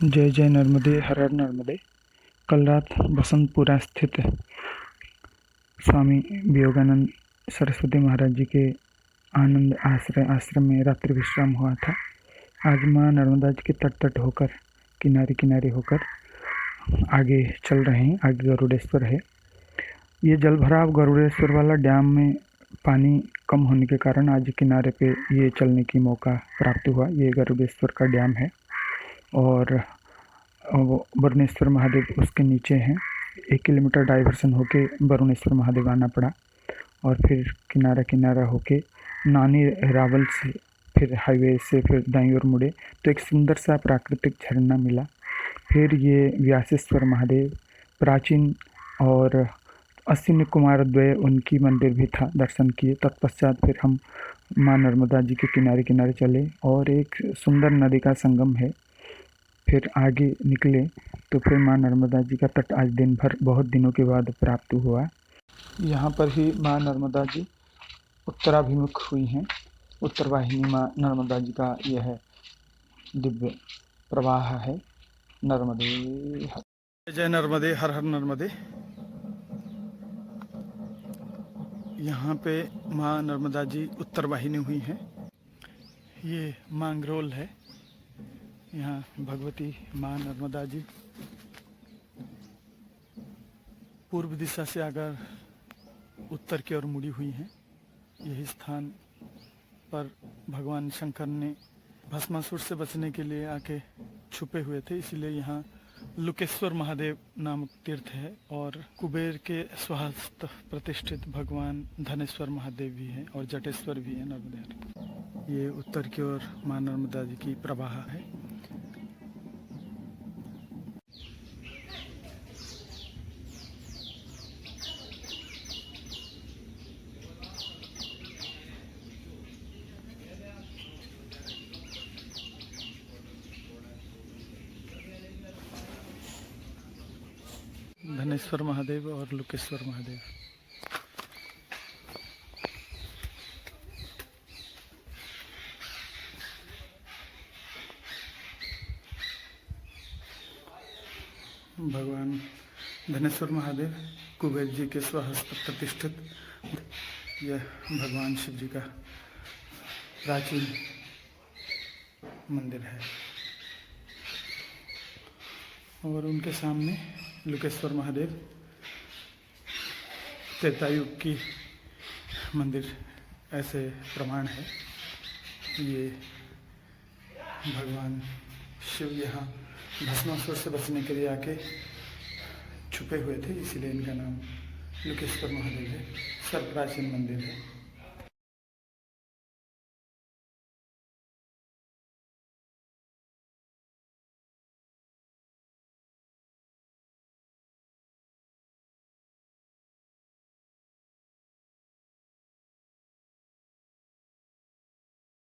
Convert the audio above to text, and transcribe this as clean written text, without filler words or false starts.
जय जय नर्मदे, हर हर नर्मदे। कल रात बसंतपुरा स्थित स्वामी विवेकानंद सरस्वती महाराज जी के आनंद आश्रम में रात्रि विश्राम हुआ था। आज माँ नर्मदा जी के तट होकर किनारे किनारे होकर आगे चल रहे हैं। आगे गरुड़ेश्वर है। ये जल भराव गरुड़ेश्वर वाला डैम में पानी कम होने के कारण आज किनारे पे ये चलने की मौका प्राप्त हुआ। ये गरुड़ेश्वर का डैम है और वरुणेश्वर महादेव उसके नीचे हैं। 1 किलोमीटर डाइवर्सन होके वरुणेश्वर महादेव आना पड़ा और फिर किनारा होके नानी रावल से फिर हाईवे से फिर दाईं ओर मुड़े तो एक सुंदर सा प्राकृतिक झरना मिला। फिर ये व्यासेश्वर महादेव प्राचीन और अश्विनी कुमार द्वय उनकी मंदिर भी था, दर्शन किए। तत्पश्चात फिर हम माँ नर्मदा जी के किनारे चले और एक सुंदर नदी का संगम है। फिर आगे निकले तो फिर माँ नर्मदा जी का तट आज दिन भर बहुत दिनों के बाद प्राप्त हुआ। यहाँ पर ही माँ नर्मदा जी उत्तराभिमुख हुई हैं। उत्तर वाहिनी माँ नर्मदा जी का यह दिव्य प्रवाह है। नर्मदे जय नर्मदे, हर हर नर्मदे। यहाँ पे माँ नर्मदा जी उत्तर वाहिनी हुई हैं। ये मांगरोल है। यहाँ भगवती माँ नर्मदा जी पूर्व दिशा से अगर उत्तर की ओर मुड़ी हुई हैं। यही स्थान पर भगवान शंकर ने भस्मासुर से बचने के लिए आके छुपे हुए थे, इसलिए यहाँ लुकेश्वर महादेव नामक तीर्थ है। और कुबेर के स्वहस्त प्रतिष्ठित भगवान धनेश्वर महादेव भी हैं और जटेश्वर भी हैं नर्मदा। ये उत्तर की ओर माँ नर्मदा जी की प्रवाह है। धनेश्वर महादेव और लुकेश्वर महादेव। भगवान धनेश्वर महादेव कुबेर जी के स्वहस्त प्रतिष्ठित यह भगवान शिव जी का प्राचीन मंदिर है। और उनके सामने लुकेश्वर महादेव त्रेतायुग की मंदिर ऐसे प्रमाण है। ये भगवान शिव यहाँ भस्मासुर से बचने के लिए आके छुपे हुए थे, इसीलिए इनका नाम लुकेश्वर महादेव है। सर्वप्राचीन मंदिर है।